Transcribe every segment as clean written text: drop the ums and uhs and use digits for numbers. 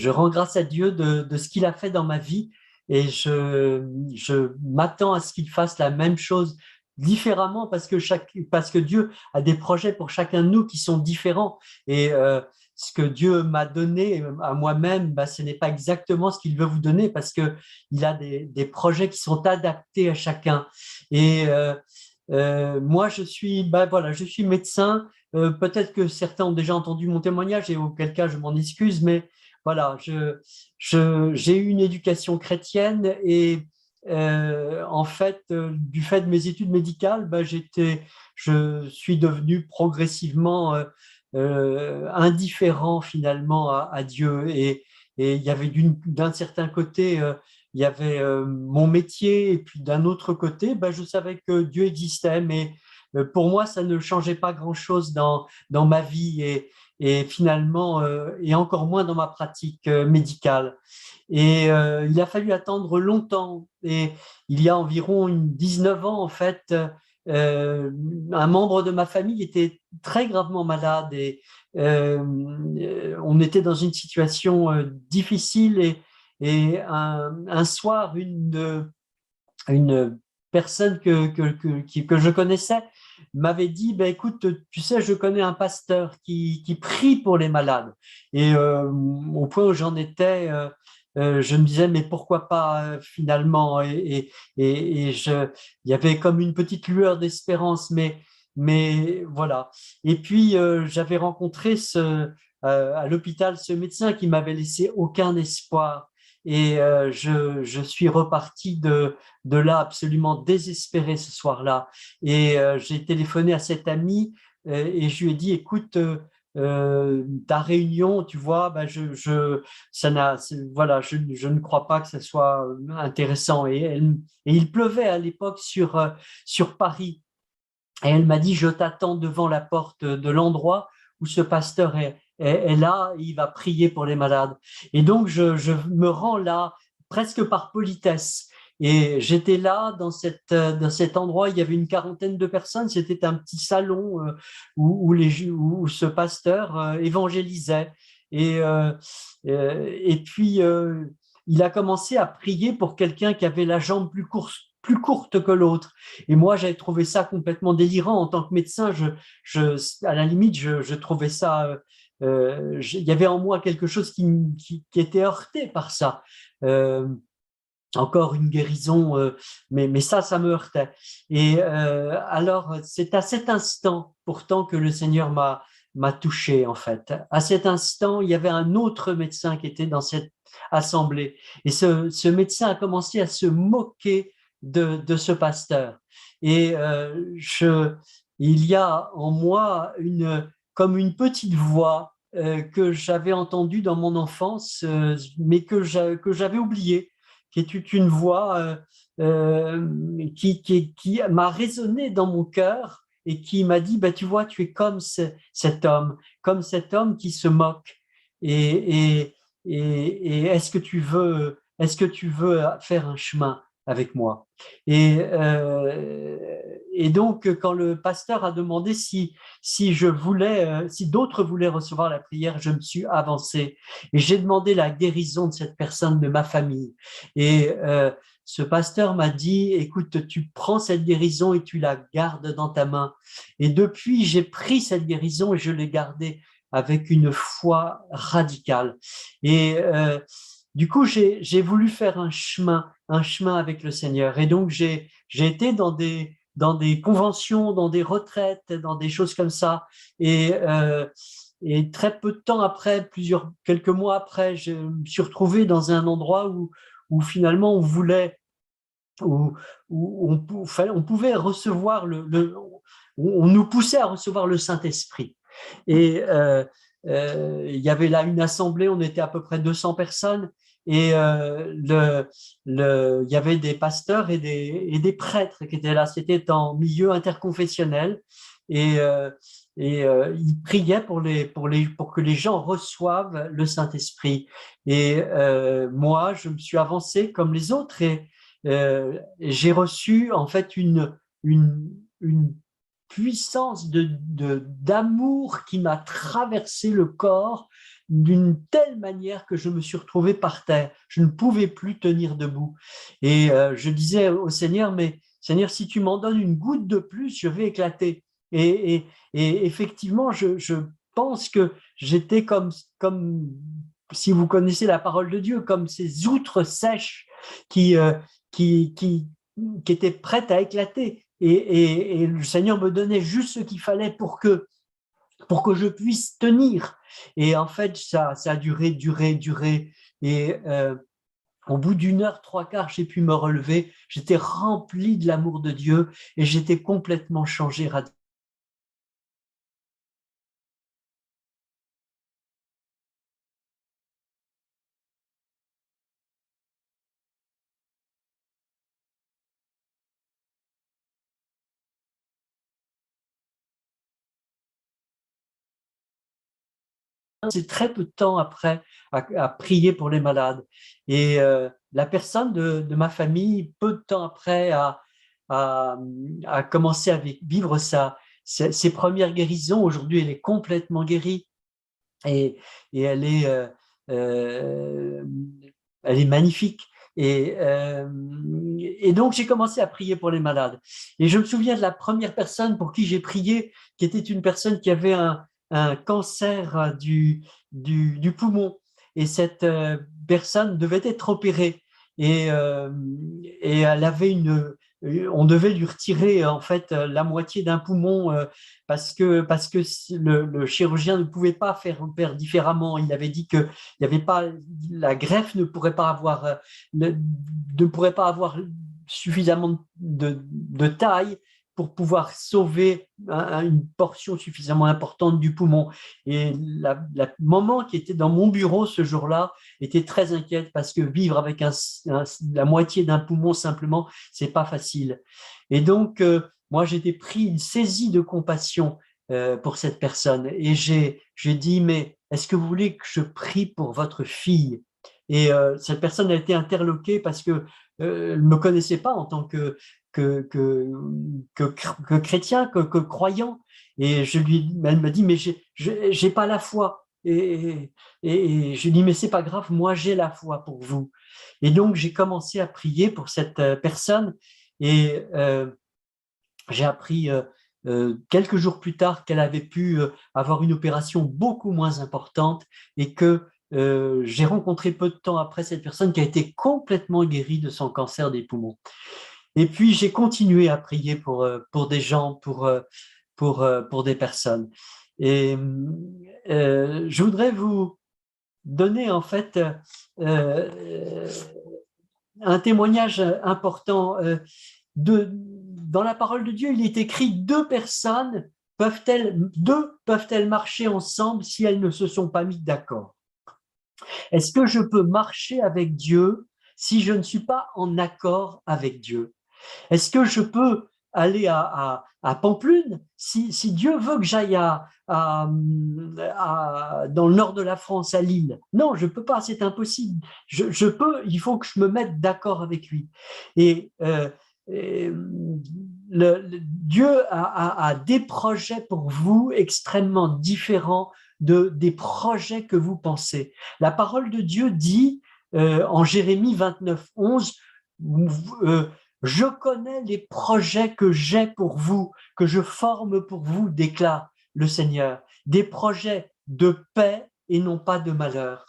je rends grâce à Dieu de ce qu'il a fait dans ma vie et je m'attends à ce qu'il fasse la même chose différemment parce que Dieu a des projets pour chacun de nous qui sont différents. Et ce que Dieu m'a donné à moi-même, bah, ce n'est pas exactement ce qu'il veut vous donner parce que il a des projets qui sont adaptés à chacun. Et moi, bah, voilà, je suis médecin. Peut-être que certains ont déjà entendu mon témoignage et auquel cas je m'en excuse, mais voilà, j'ai eu une éducation chrétienne et en fait, du fait de mes études médicales, bah, je suis devenu progressivement indifférent finalement à Dieu. Et il y avait d'un certain côté, il y avait mon métier, et puis d'un autre côté, bah, je savais que Dieu existait, mais pour moi, ça ne changeait pas grand-chose dans ma vie et finalement, et encore moins dans ma pratique médicale. Et il a fallu attendre longtemps. Et il y a environ 19 ans, en fait, un membre de ma famille était très gravement malade et on était dans une situation difficile. Et un soir, une personne que je connaissais m'avait dit, ben, écoute, tu sais, je connais un pasteur qui prie pour les malades. Et au point où j'en étais, je me disais, mais pourquoi pas finalement il y avait comme une petite lueur d'espérance, mais voilà. Et puis, j'avais rencontré à l'hôpital ce médecin qui m'avait laissé aucun espoir. Et je suis reparti de là absolument désespéré ce soir-là. Et j'ai téléphoné à cet ami et je lui ai dit, écoute, ta réunion, tu vois, ben voilà, je ne crois pas que ce soit intéressant. Et il pleuvait à l'époque sur Paris. Et elle m'a dit, je t'attends devant la porte de l'endroit où ce pasteur est là, et il va prier pour les malades. Et donc, je me rends là presque par politesse. Et j'étais là dans cet endroit, il y avait une quarantaine de personnes, c'était un petit salon où ce pasteur évangélisait. Et, et puis, il a commencé à prier pour quelqu'un qui avait la jambe plus courte que l'autre. Et moi, j'avais trouvé ça complètement délirant. En tant que médecin, à la limite, je trouvais ça. Il y avait en moi quelque chose qui était heurté par ça. Euh, Encore une guérison, mais ça me heurtait. Et alors, c'est à cet instant, pourtant, que le Seigneur m'a touché, en fait. À cet instant, il y avait un autre médecin qui était dans cette assemblée. Et ce médecin a commencé à se moquer de ce pasteur. Et il y a en moi comme une petite voix que j'avais entendue dans mon enfance, mais que j'avais oubliée, qui est une voix qui m'a résonné dans mon cœur et qui m'a dit, bah, tu vois, tu es comme cet homme qui se moque. Et, et est-ce que tu veux faire un chemin avec moi? Et donc, quand le pasteur a demandé si d'autres voulaient recevoir la prière, je me suis avancé et j'ai demandé la guérison de cette personne de ma famille. Et ce pasteur m'a dit, écoute, tu prends cette guérison et tu la gardes dans ta main. Et depuis, j'ai pris cette guérison et je l'ai gardée avec une foi radicale. Et du coup, j'ai voulu faire un chemin avec le Seigneur. Et donc, j'ai été dans des conventions, dans des retraites, dans des choses comme ça. Et très peu de temps après, quelques mois après, je me suis retrouvé dans un endroit où finalement où, on pouvait recevoir on nous poussait à recevoir le Saint-Esprit. Et il y avait là une assemblée, on était à peu près 200 personnes, et il y avait des pasteurs et des prêtres qui étaient là. C'était en milieu interconfessionnel, et, ils priaient pour que les gens reçoivent le Saint-Esprit. Et moi, je me suis avancé comme les autres, et j'ai reçu en fait une puissance d'amour qui m'a traversé le corps d'une telle manière que je me suis retrouvé par terre. Je ne pouvais plus tenir debout. Et je disais au Seigneur, mais Seigneur, si tu m'en donnes une goutte de plus, je vais éclater. Et effectivement, je pense que j'étais comme, si vous connaissez la parole de Dieu, comme ces outres sèches qui, qui, qui, qui étaient prêtes à éclater. Et le Seigneur me donnait juste ce qu'il fallait pour que je puisse tenir. Et en fait, ça a duré. Et au bout d'une heure, trois quarts, j'ai pu me relever. J'étais rempli de l'amour de Dieu et j'étais complètement changé radicalement. C'est très peu de temps après à prier pour les malades. Et la personne de ma famille, peu de temps après, a commencé à vivre ses premières guérisons. Aujourd'hui, elle est complètement guérie et, et euh, elle est magnifique. Et donc, j'ai commencé à prier pour les malades. Et je me souviens de la première personne pour qui j'ai prié, qui était une personne qui avait un cancer du poumon. Et cette personne devait être opérée. Et, euh, et elle avait on devait lui retirer en fait la moitié d'un poumon parce que le chirurgien ne pouvait pas faire différemment. Il avait dit que il y avait pas, la greffe ne pourrait pas avoir suffisamment de taille pour pouvoir sauver une portion suffisamment importante du poumon. Et la maman qui était dans mon bureau ce jour-là était très inquiète parce que vivre avec la moitié d'un poumon simplement, c'est pas facile. Et donc, moi, j'étais pris une saisie de compassion pour cette personne. Et j'ai dit, mais est-ce que vous voulez que je prie pour votre fille? Et cette personne a été interloquée parce que elle ne me connaissait pas en tant que, que, que chrétien, que croyant. Et elle m'a dit, mais j'ai pas la foi. Et je lui ai dit, mais c'est pas grave, moi j'ai la foi pour vous. Et donc j'ai commencé à prier pour cette personne. Et j'ai appris quelques jours plus tard qu'elle avait pu avoir une opération beaucoup moins importante et que j'ai rencontré peu de temps après cette personne qui a été complètement guérie de son cancer des poumons. Et puis j'ai continué à prier pour des gens, pour des personnes. Et je voudrais vous donner en fait euh, un témoignage important dans la parole de Dieu, il est écrit deux peuvent-elles marcher ensemble si elles ne se sont pas mises d'accord? Est-ce que je peux marcher avec Dieu si je ne suis pas en accord avec Dieu? Est-ce que je peux aller à Pamplune si Dieu veut que j'aille dans le nord de la France, à Lille? Non, je ne peux pas, c'est impossible. Il faut que je me mette d'accord avec lui. Et, Dieu a des projets pour vous extrêmement différents des projets que vous pensez. La parole de Dieu dit en Jérémie 29, 11, je connais les projets que j'ai pour vous, que je forme pour vous, déclare le Seigneur. Des projets de paix et non pas de malheur,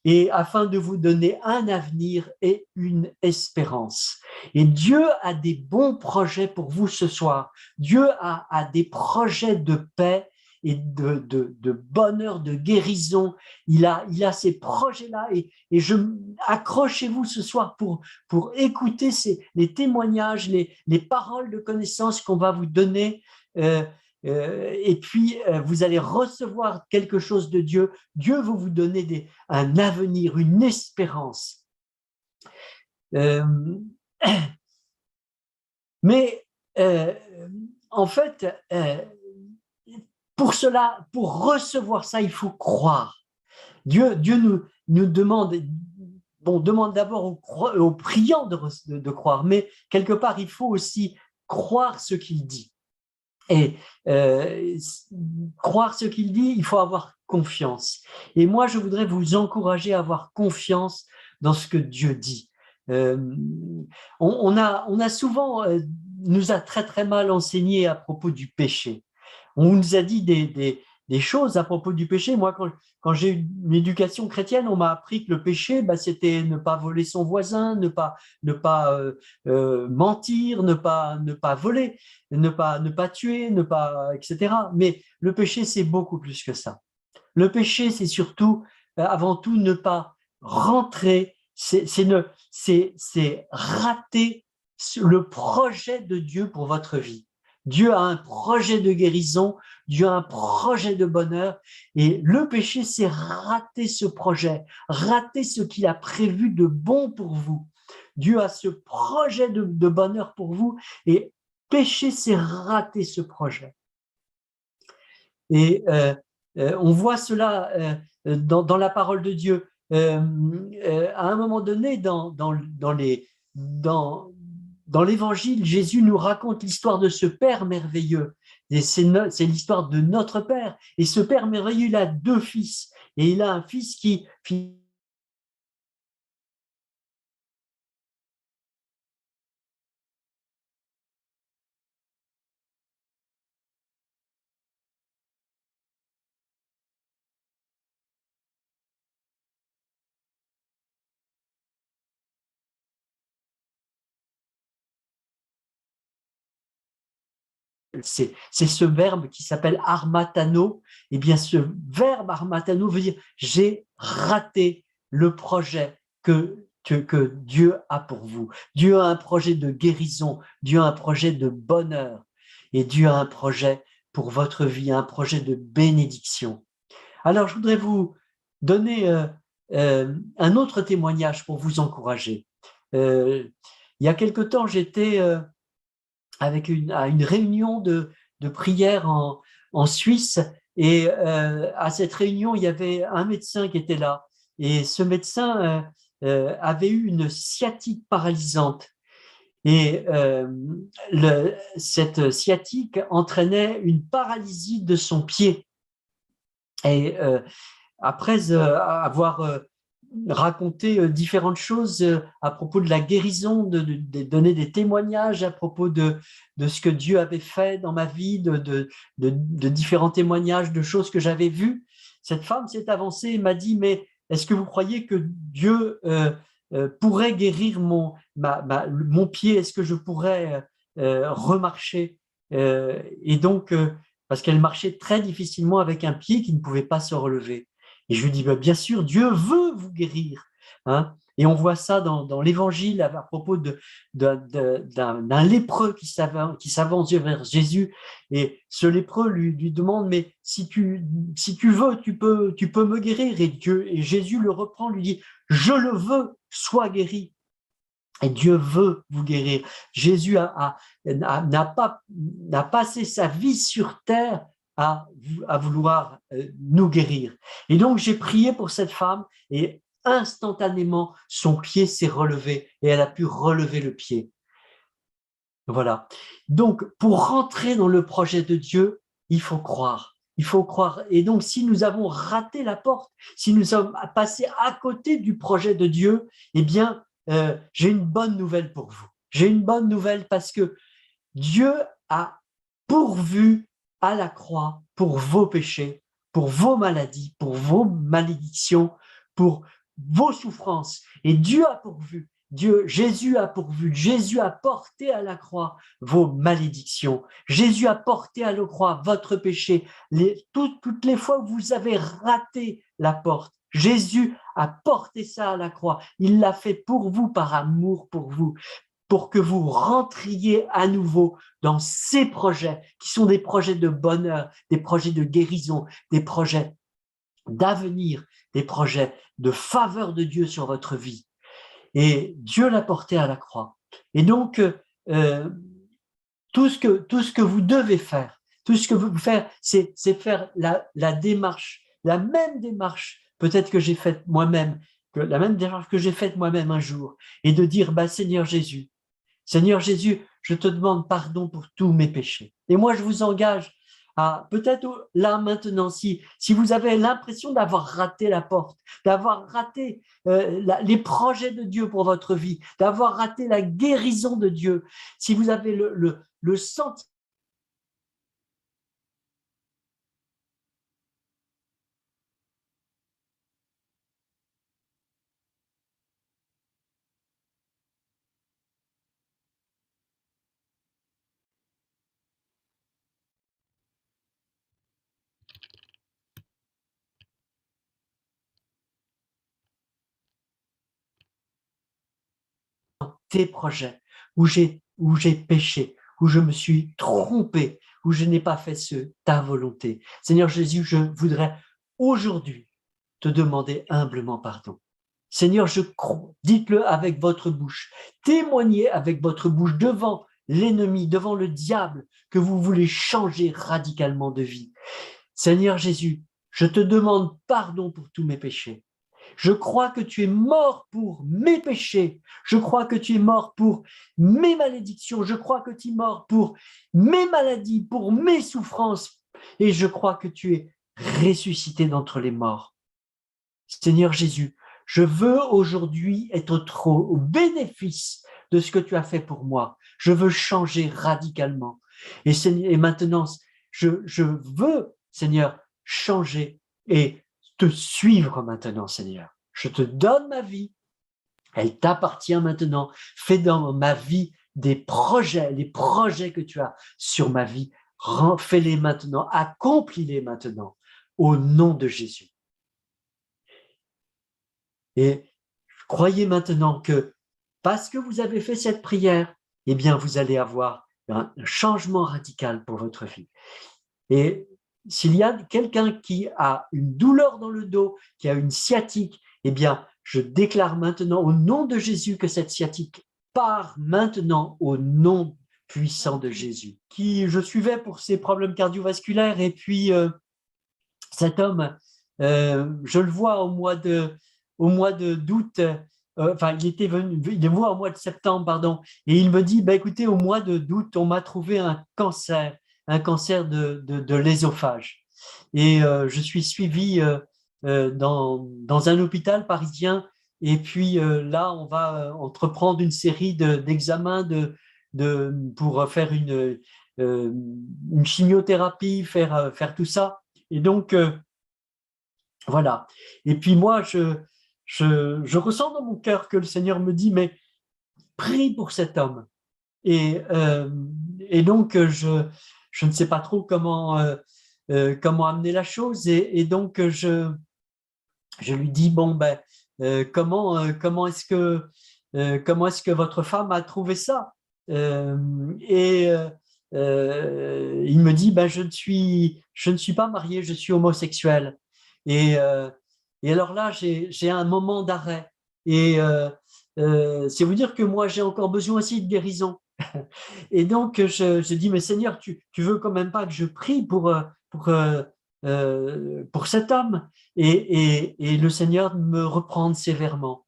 et afin de vous donner un avenir et une espérance. Et Dieu a des bons projets pour vous ce soir. Dieu a des projets de paix et de bonheur, de guérison. Il a ces projets-là et accrochez-vous ce soir pour écouter les témoignages, les paroles de connaissance qu'on va vous donner. Et puis, vous allez recevoir quelque chose de Dieu. Dieu va vous donner un avenir, une espérance. Euh, mais en fait, pour cela, pour recevoir ça, il faut croire. Dieu nous demande, demande d'abord aux priants de croire, mais quelque part, il faut aussi croire ce qu'il dit. Et croire ce qu'il dit, il faut avoir confiance. Et moi, je voudrais vous encourager à avoir confiance dans ce que Dieu dit. On a souvent, nous a très très mal enseigné à propos du péché. On nous a dit des choses à propos du péché. Moi, quand j'ai eu une éducation chrétienne, on m'a appris que le péché, c'était ne pas voler son voisin, ne pas mentir, ne pas voler, ne pas tuer, etc. Mais le péché, c'est beaucoup plus que ça. Le péché, c'est surtout, avant tout, ne pas rentrer, c'est rater le projet de Dieu pour votre vie. Dieu a un projet de guérison, Dieu a un projet de bonheur, et le péché, c'est rater ce projet, rater ce qu'il a prévu de bon pour vous. Dieu a ce projet de bonheur pour vous, et péché, c'est rater ce projet. Et on voit cela dans la parole de Dieu. À un moment donné, dans l'Évangile, Jésus nous raconte l'histoire de ce Père merveilleux. Et c'est l'histoire de notre Père. Et ce Père merveilleux, il a 2 fils. Et il a un fils qui c'est ce verbe qui s'appelle armatano. Eh bien, ce verbe armatano veut dire j'ai raté le projet que Dieu a pour vous. Dieu a un projet de guérison, Dieu a un projet de bonheur, et Dieu a un projet pour votre vie, un projet de bénédiction. Alors, je voudrais vous donner un autre témoignage pour vous encourager. Il y a quelque temps, j'étais à une réunion de prière en Suisse, et à cette réunion, il y avait un médecin qui était là, et ce médecin avait eu une sciatique paralysante, et cette sciatique entraînait une paralysie de son pied. Et après avoir raconté différentes choses à propos de la guérison, de donner des témoignages à propos de ce que Dieu avait fait dans ma vie, de différents témoignages, de choses que j'avais vues. Cette femme s'est avancée et m'a dit, mais est-ce que vous croyez que Dieu pourrait guérir mon pied? Est-ce que je pourrais remarcher? Et donc, parce qu'elle marchait très difficilement avec un pied qui ne pouvait pas se relever. Et je lui dis, bien sûr, Dieu veut vous guérir. Hein. Et on voit ça dans l'Évangile à propos d'un lépreux qui s'avance vers Jésus. Et ce lépreux lui demande, mais si tu veux, tu peux me guérir. Et Jésus le reprend, lui dit, je le veux, sois guéri. Et Dieu veut vous guérir. Jésus n'a passé sa vie sur terre à vouloir nous guérir. Et donc, j'ai prié pour cette femme et instantanément, son pied s'est relevé et elle a pu relever le pied. Voilà. Donc, pour rentrer dans le projet de Dieu, il faut croire. Il faut croire. Et donc, si nous avons raté la porte, si nous sommes passés à côté du projet de Dieu, eh bien, j'ai une bonne nouvelle pour vous. J'ai une bonne nouvelle parce que Dieu a pourvu à la croix pour vos péchés, pour vos maladies, pour vos malédictions, pour vos souffrances. Et Dieu a pourvu. Jésus a pourvu, Jésus a porté à la croix vos malédictions. Jésus a porté à la croix votre péché. Toutes les fois où vous avez raté la porte, Jésus a porté ça à la croix. Il l'a fait pour vous, par amour pour vous, pour que vous rentriez à nouveau dans ces projets qui sont des projets de bonheur, des projets de guérison, des projets d'avenir, des projets de faveur de Dieu sur votre vie. Et Dieu l'a porté à la croix. Et donc, tout ce que vous devez faire, tout ce que vous faire, c'est faire la démarche, la même démarche, peut-être que j'ai faite moi-même, la même démarche que j'ai faite moi-même un jour, et de dire, Seigneur Jésus, je te demande pardon pour tous mes péchés. Et moi, je vous engage à peut-être là maintenant, si vous avez l'impression d'avoir raté la porte, d'avoir raté les projets de Dieu pour votre vie, d'avoir raté la guérison de Dieu, si vous avez le sentiment tes projets, où j'ai péché, où je me suis trompé, où je n'ai pas fait ta volonté. Seigneur Jésus, je voudrais aujourd'hui te demander humblement pardon. Seigneur, je crois, dites-le avec votre bouche, témoignez avec votre bouche devant l'ennemi, devant le diable, que vous voulez changer radicalement de vie. Seigneur Jésus, je te demande pardon pour tous mes péchés. Je crois que tu es mort pour mes péchés. Je crois que tu es mort pour mes malédictions. Je crois que tu es mort pour mes maladies, pour mes souffrances. Et je crois que tu es ressuscité d'entre les morts. Seigneur Jésus, je veux aujourd'hui être au bénéfice de ce que tu as fait pour moi. Je veux changer radicalement. Et maintenant, je veux, Seigneur, changer et te suivre maintenant, Seigneur. Je te donne ma vie, elle t'appartient maintenant. Fais dans ma vie des projets, les projets que tu as sur ma vie. Fais-les maintenant, accomplis-les maintenant, au nom de Jésus. Et croyez maintenant que parce que vous avez fait cette prière, eh bien, vous allez avoir un changement radical pour votre vie. Et s'il y a quelqu'un qui a une douleur dans le dos, qui a une sciatique, eh bien, je déclare maintenant au nom de Jésus que cette sciatique part maintenant au nom puissant de Jésus. Qui je suivais pour ses problèmes cardiovasculaires et puis cet homme, je le vois au mois d'août, enfin il est venu au mois de septembre, pardon, et il me dit, écoutez, au mois d'août, on m'a trouvé un cancer de l'ésophage. Et je suis suivi dans un hôpital parisien, et puis là, on va entreprendre une série d'examens pour faire une chimiothérapie, faire tout ça. Et donc, voilà. Et puis moi, je ressens dans mon cœur que le Seigneur me dit, mais prie pour cet homme. Et donc, je ne sais pas trop comment amener la chose. Et donc, je lui dis, bon, comment est-ce que votre femme a trouvé ça? Et il me dit, je ne suis pas marié, je suis homosexuel. Et, euh, et alors là, j'ai un moment d'arrêt. Et c'est vous dire que moi, j'ai encore besoin aussi de guérison. Et donc, je dis, mais Seigneur, tu veux quand même pas que je prie pour cet homme? Et le Seigneur me reprend sévèrement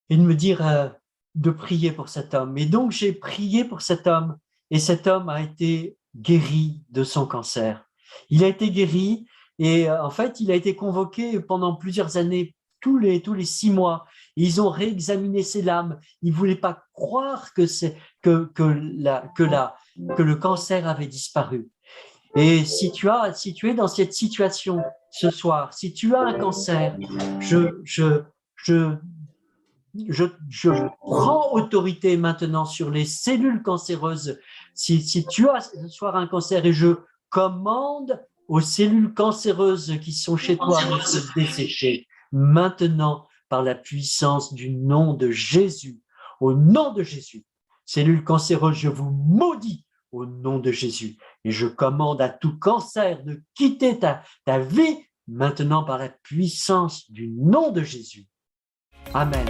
et de me dire de prier pour cet homme. Et donc, j'ai prié pour cet homme et cet homme a été guéri de son cancer. Il a été guéri et en fait, il a été convoqué pendant plusieurs années, tous les 6 mois. Ils ont réexaminé ses lames. Ils ne voulaient pas croire que le cancer avait disparu. Et si tu es dans cette situation ce soir, si tu as un cancer, je prends autorité maintenant sur les cellules cancéreuses. Si tu as ce soir un cancer et je commande aux cellules cancéreuses qui sont chez toi de se dessécher maintenant par la puissance du nom de Jésus. Au nom de Jésus, cellules cancéreuses, je vous maudis au nom de Jésus. Et je commande à tout cancer de quitter ta vie maintenant par la puissance du nom de Jésus. Amen.